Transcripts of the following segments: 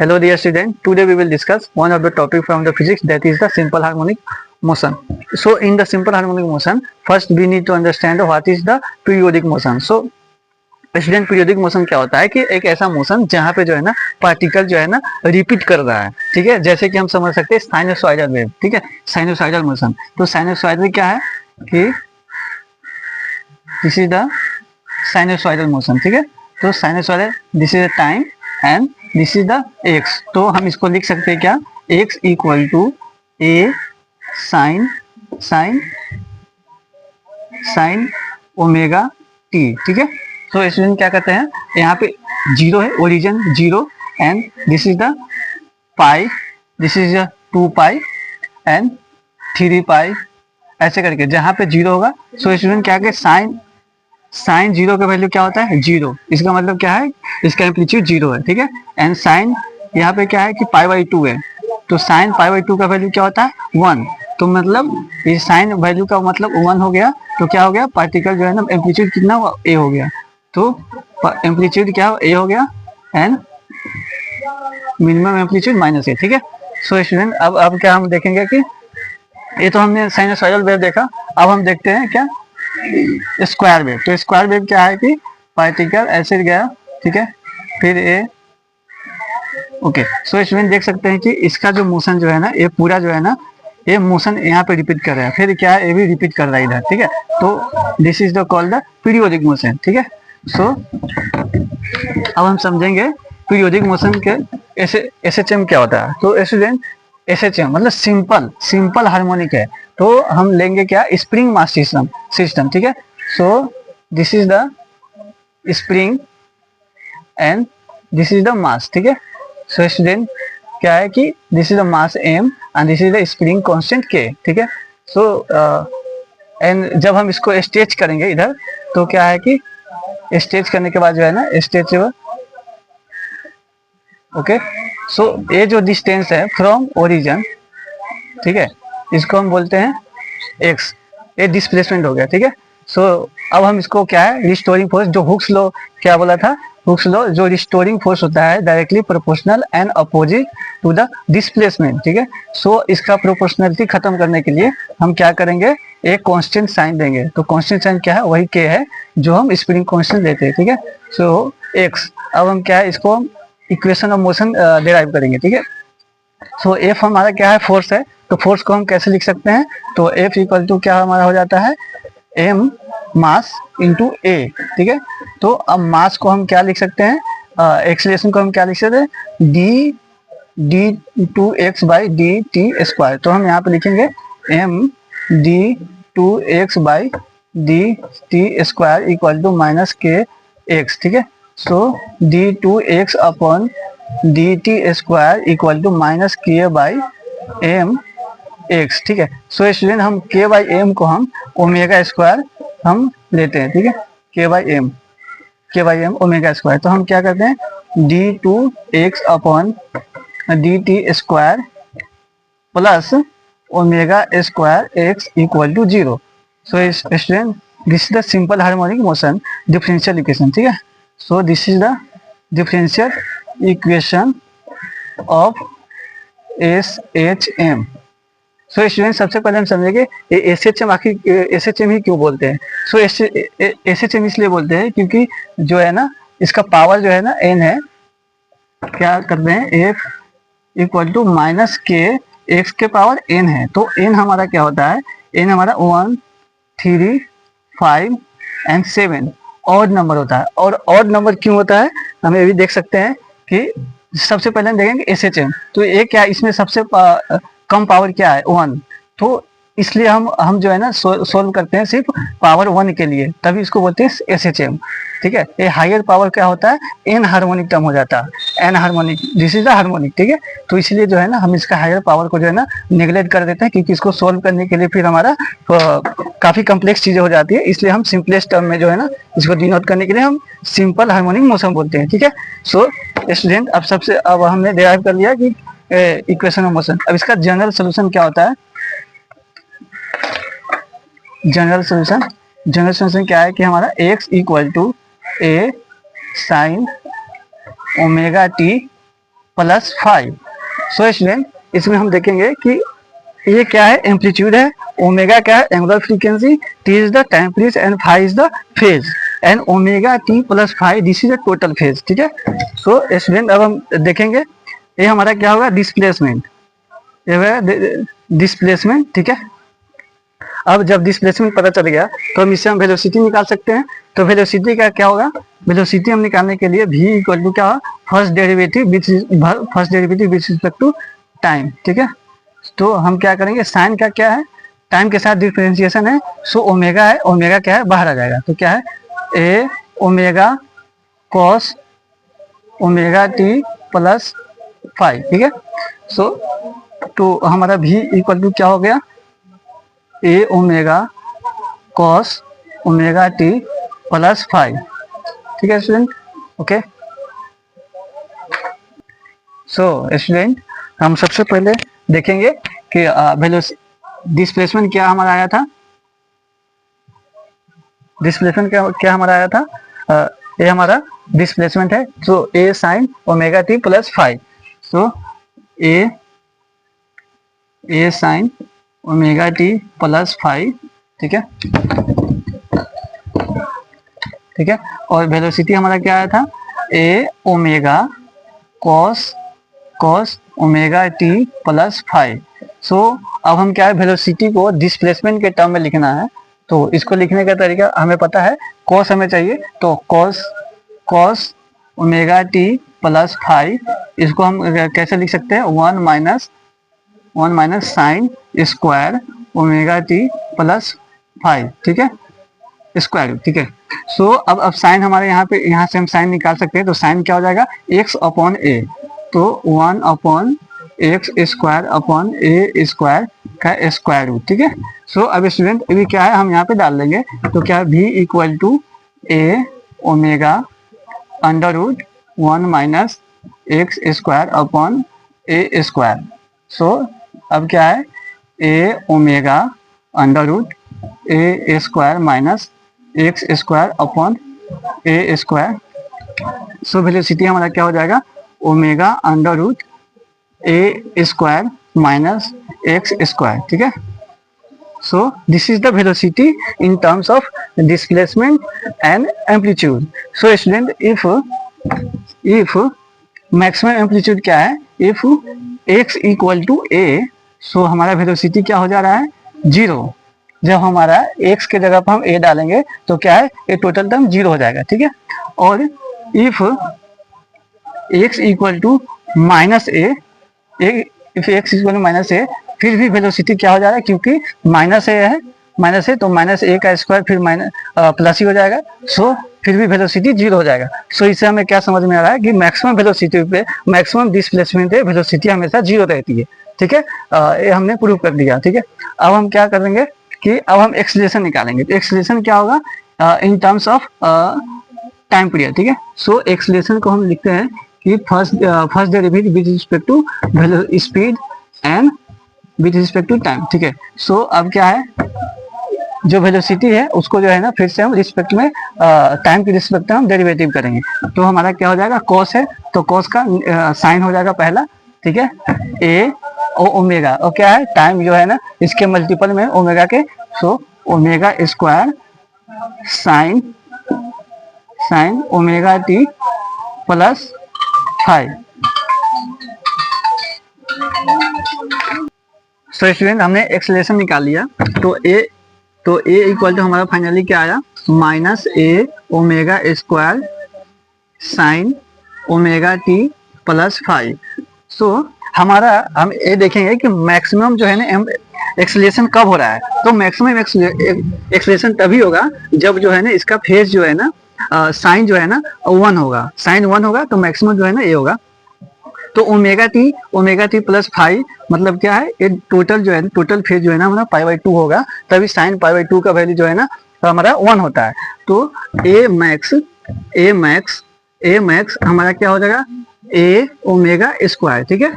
Hello dear student, today we will discuss one of the topic from the physics, that is the simple harmonic motion. So in the simple harmonic motion, first we need to understand what is the periodic motion. So student periodic motion क्या होता है कि एक ऐसा motion जहाँ पे जो है ना पार्टिकल जो है ना रिपीट कर रहा है, ठीक है। जैसे कि हम समझ सकते हैं साइनोसॉइडल वेव, ठीक है, साइनोसॉइडल मोशन। तो साइनोसॉइडल क्या है कि this is the sinusoidal motion, ठीक है। तो sinusoidal this is the time and this is the x. तो हम इसको लिख सकते हैं क्या, x equal to a sine sine sine omega t, ठीक है। तो स्टूडेंट क्या कहते हैं, यहाँ पे जीरो है, origin zero and this is the pi, this is 2 pi and 3 पाई, ऐसे करके जहाँ पे जीरो होगा। सो स्टूडेंट क्या कहते हैं, साइन जीरो का वैल्यू क्या होता है, जीरो। इसका मतलब क्या है, इसका एम्पलीट्यूड जीरो है, ठीक है। एंड साइन यहाँ पे क्या है कि π/2 है, तो साइन π/2 का वैल्यू क्या होता है 1। तो मतलब ये साइन वैल्यू का मतलब 1 हो गया। तो क्या हो गया, पार्टिकल जो है ना एम्पलीट्यूड कितना हुआ, ए हो गया। तो एम्पलीट्यूड क्या ए हो गया एंड मिनिमम एम्पलीट्यूड -a, ठीक है। सो स्टूडेंट अब क्या हम देखेंगे कि ये तो हमने साइनोसॉइडल वेव देखा, अब हम देखते हैं क्या स्क्वायर वेव। तो स्क्वायर वेव क्या है कि पार्टिकल ऐसे गया, ठीक है, फिर ये ओके। सो स्टूडेंट देख सकते हैं कि इसका जो मोशन जो है ना, ये पूरा जो है ना, ये मोशन यहाँ पे रिपीट कर रहा है, फिर क्या है ये भी रिपीट कर रहा है इधर, ठीक है। तो this is the called the periodic motion, ठीक है। सो अब हम समझेंगे पीरियोडिक मोशन के एसएचएम क्या होता है। तो स्टूडेंट एसएचएम मतलब सिंपल हार्मोनिक है। तो हम लेंगे क्या, स्प्रिंग मास सिस्टम, ठीक है। So this is the spring and this is the mass, ठीक है। सो स्टूडेंट क्या है कि this is the mass m and this is the spring constant k, ठीक है। सो एंड जब हम इसको स्ट्रेच करेंगे इधर, तो क्या है कि स्ट्रेच करने के बाद जो है ना स्ट्रेचेबल, ओके। सो ये जो डिस्टेंस है फ्रॉम ओरिजिन, ठीक है, इसको हम बोलते हैं x, ये डिस्प्लेसमेंट हो गया, ठीक है। सो अब हम इसको क्या है, रिस्टोरिंग फोर्स, जो हुक्स लॉ क्या बोला था, हुक्स लॉ जो रिस्टोरिंग फोर्स होता है directly proportional and opposite to the displacement, ठीक है। सो इसका प्रोपोर्शनलिटी खत्म करने के लिए हम क्या करेंगे, एक कांस्टेंट साइन देंगे। तो कांस्टेंट साइन क्या है, वही k है जो हम स्प्रिंग कांस्टेंट देते हैं, ठीक है। सो x, अब हम क्या है इसको इक्वेशन ऑफ मोशन डिराइव करेंगे, ठीक है। सो F हमारा क्या है, फोर्स है। तो फोर्स को हम कैसे लिख सकते हैं, तो F इक्वल टू क्या हमारा हो जाता है, m मास इंटू a, ठीक है। तो अब मास को हम क्या लिख सकते हैं, एक्सीलरेशन को हम क्या लिख सकते हैं, d2x बाई dt स्क्वायर। तो हम यहाँ पे लिखेंगे m d2x by dt square equal to -kx, ठीक है। So d2x upon dt square equal to -k by m x, ठीक है। सो स्टूडेंट हम k बाई m को हम ओमेगा स्क्वायर हम लेते हैं, ठीक है, k by m omega square. तो हम क्या करते हैं, d2x upon dt square plus omega square x equal to 0। So student this is the simple harmonic motion differential equation, ठीक है। So this is the differential equation of SHM। So student सबसे पहले हम समझेंगे SHM, आखिर SHM ही क्यों बोलते हैं। सो SHM इसलिए बोलते हैं क्योंकि जो है ना इसका पावर जो है ना n है, क्या करते हैं, F equal to -k, x के पावर n है। तो n हमारा क्या होता है, n हमारा 1 3 5 एंड 7 ऑड नंबर होता है। और ऑड नंबर क्यों होता है, हम ये भी देख सकते हैं कि सबसे पहले हम देखेंगे SHM। तो ये क्या, इसमें सबसे कम पावर क्या है, 1। तो इसलिए हम जो है ना सोल्व करते हैं सिर्फ पावर 1 के लिए, तभी इसको बोलते हैं SHM, ठीक है। ये हायर पावर क्या होता है, एन हार्मोनिक टर्म हो जाता है, n harmonic, this is the harmonic, ठीक है। तो इसलिए जो है ना हम इसका हायर पावर को जो है ना नेग्लेक्ट कर देते हैं, क्योंकि इसको सोल्व करने के लिए फिर हमारा काफी कॉम्प्लेक्स चीजें हो जाती है। इसलिए हम सिंपलेस्ट टर्म में जो है ना इसको डिनोट करने के लिए हम सिंपल हार्मोनिक मोशन बोलते हैं, ठीक है। सो स्टूडेंट अब हमने डिराइव कर लिया कि इक्वेशन ऑफ मोशन। अब इसका जनरल सोल्यूशन क्या होता है, जनरल सोल्यूशन क्या है कि हमारा x equal to a sine omega t plus 5। So student इसमें हम देखेंगे कि ये क्या है, एम्पलीट्यूड है, ओमेगा क्या है, angular frequency, t is the time period and phi is the phase, and omega t plus phi this is the total phase. ठीक है, सो स्टूडेंट अब हम देखेंगे ये हमारा क्या होगा, डिस्प्लेसमेंट, ये डिस्प्लेसमेंट। ठीक है, अब जब डिस्प्लेसमेंट पता चल गया तो हम इससे हम वेलोसिटी निकाल सकते हैं। तो वेलोसिटी का क्या होगा, वेलोसिटी हम निकालने के लिए v इक्वल टू क्या होगा, first derivative with respect to time. ठीक है, तो हम क्या करेंगे, साइन का क्या है, टाइम के साथ डिफरेंशिएशन है, सो ओमेगा है, ओमेगा क्या है, बाहर आ जाएगा, तो क्या है, A omega cos omega t plus 5। ठीक है, सो तो हमारा v इक्वल टू क्या हो गया, A omega cos omega t plus 5। ठीक है स्टूडेंट, ओके। सो स्टूडेंट हम सबसे पहले देखेंगे कि डिस्प्लेसमेंट क्या हमारा आया था, डिस्प्लेसमेंट क्या हमारा आया था, ये हमारा डिस्प्लेसमेंट है, तो ए साइन ओमेगा टी प्लस 5। सो ए साइन ओमेगा टी प्लस 5। ठीक है, ठीक है, और वेलोसिटी हमारा क्या आया था, A omega cos omega t plus 5। So अब हम क्या है, वेलोसिटी को डिस्प्लेसमेंट के टर्म में लिखना है, तो इसको लिखने का तरीका हमें पता है, कॉस हमें चाहिए, तो कॉस ओमेगा टी प्लस 5, इसको हम कैसे लिख सकते हैं, 1 minus sign square omega t plus 5। ठीक है, स्क्वायर। ठीक है, सो अब साइन हमारे यहाँ से हम साइन निकाल सकते हैं, तो साइन क्या हो जाएगा, x अपॉन ए, तो 1 upon x square upon A square का स्क्वायर रूट। ठीक है, सो अब स्टूडेंट अभी क्या है, हम यहाँ पे डाल देंगे, तो क्या v equal to A omega under root 1 minus x square upon A square. So अब क्या है, A omega under root A square minus x square upon A square. So velocity हमारा क्या हो जाएगा, omega under root A square minus x square. ठीक है, so this is the velocity in terms of displacement and amplitude. So student if maximum amplitude क्या है, if x equal to ए, सो हमारा velocity क्या हो जा रहा है, 0। जब हमारा x के जगह पर हम a डालेंगे तो क्या है, ये टोटल टर्म 0 हो जाएगा। ठीक है, और if x equal to minus A, if x equal to minus A, फिर भी वेलोसिटी क्या हो जा रहा है, क्योंकि माइनस ए है, माइनस ए, तो माइनस ए का स्क्वायर फिर माइनस प्लस ही हो जाएगा, सो फिर भी वेलोसिटी 0 हो जाएगा। सो इससे हमें क्या समझ में आ रहा है कि मैक्सिमम वेलोसिटी पे, मैक्सिमम डिस्प्लेसमेंट पे वेलोसिटी हमेशा 0 रहती है। ठीक है, ये हमने प्रूव कर दिया। ठीक है, अब हम क्या करेंगे कि अब हम एक्सीलरेशन निकालेंगे, तो एक्सीलरेशन क्या होगा in terms of time period. ठीक है, सो एक्सीलरेशन को हम लिखते हैं कि first derivative with respect to speed and with respect to time. ठीक है, सो अब क्या है, जो वेलोसिटी है उसको जो है ना फिर से हम रिस्पेक्ट में टाइम के रिस्पेक्ट में हम डेरिवेटिव करेंगे, तो हमारा क्या हो जाएगा, कॉस है, तो कॉस का साइन हो जाएगा पहला। ठीक है, ए ओ ओमेगा, और क्या है, टाइम जो है ना इसके मल्टीपल में ओमेगा के, so omega square sine omega t plus 5। So student हमने एक्सेलरेशन निकाल लिया, तो ए इक्वल टू हमारा फाइनली क्या आया, minus A omega square sine omega t plus 5। So हम ये देखेंगे कि मैक्सिमम जो है ना एक्सेलरेशन कब हो रहा है, तो मैक्सिमम एक्सेलरेशन तभी होगा जब जो है ना इसका फेज जो है ना साइन जो है ना 1 होगा, साइन 1 होगा, तो मैक्सिमम जो है ना ये होगा। तो ओमेगा टी प्लस 5 मतलब क्या है, ये टोटल जो है टोटल फेज जो है ना हमारा π/2 होगा, तभी साइन π/2 का वैल्यू जो है ना हमारा 1 होता है। तो ए मैक्स हमारा क्या हो जाएगा, ए ओमेगा स्क्वायर। ठीक है,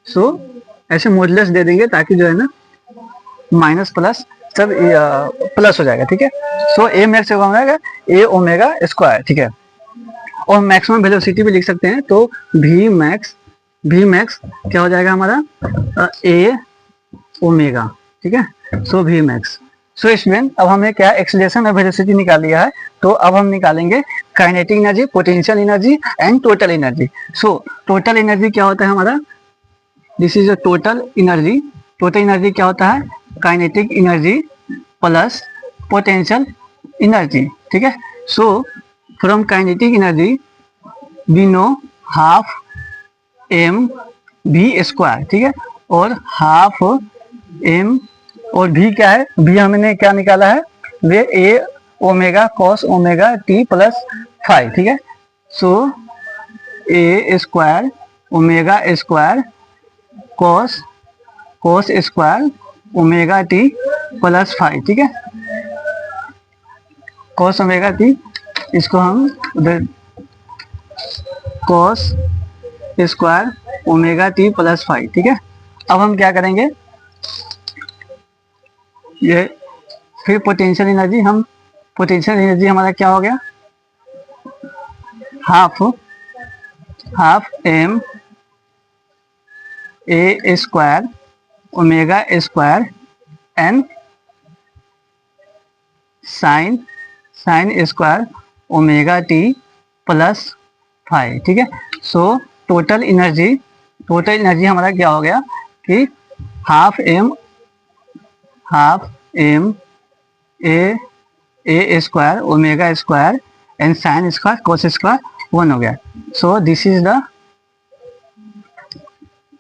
सो ऐसे मॉडुलस दे देंगे ताकि जो है ना माइनस प्लस सब प्लस हो जाएगा। ठीक है, सो ए मैक्स हो जाएगा ए ओमेगा स्क्वायर। ठीक है, और मैक्सिमम वेलोसिटी भी लिख सकते हैं, तो वी मैक्स वी मैक्स क्या हो जाएगा हमारा ए ओमेगा, ठीक है। So v max. So student अब हमने क्या एक्सीलरेशन और वेलोसिटी निकाल लिया है, तो अब हम निकालेंगे kinetic energy, potential energy and total energy. So total energy क्या होता है हमारा, this is a total energy. Total energy क्या होता है, kinetic energy plus potential energy, ठीक है। So from kinetic energy we know half m v square, ठीक है, और हाफ एम, और भी क्या है, भी हमने क्या निकाला है, v A omega cos omega t plus 5, ठीक है। So A square omega square cos cos square omega t plus 5, ठीक है। कॉस ओमेगा टी, इसको हम उधर cos square omega t plus 5, ठीक है। अब हम क्या करेंगे, ये फिर पोटेंशियल एनर्जी, हम पोटेंशियल एनर्जी हमारा क्या हो गया, हाफ एम ए square omega square n sine square omega t plus 5, ठीक है। सो टोटल एनर्जी हमारा क्या हो गया कि half m A square omega square and sine square cos square 1 हो गया। So this is the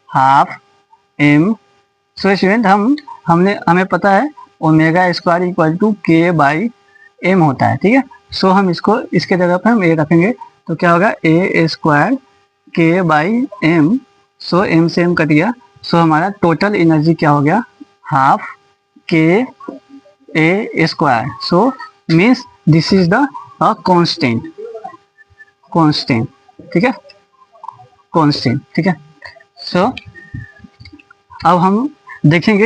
half m. So student हमें पता है omega square equal to k by m होता है, ठीक है। सो हम इसको इसके जगह पर हम ए रखेंगे, तो क्या होगा ए स्क्वायर के बाई एम। सो एम से एम कट गया, सो हमारा टोटल एनर्जी क्या हो गया, half k A square. So means this is the constant, ठीक है, कांस्टेंट, ठीक है। सो अब हम देखेंगे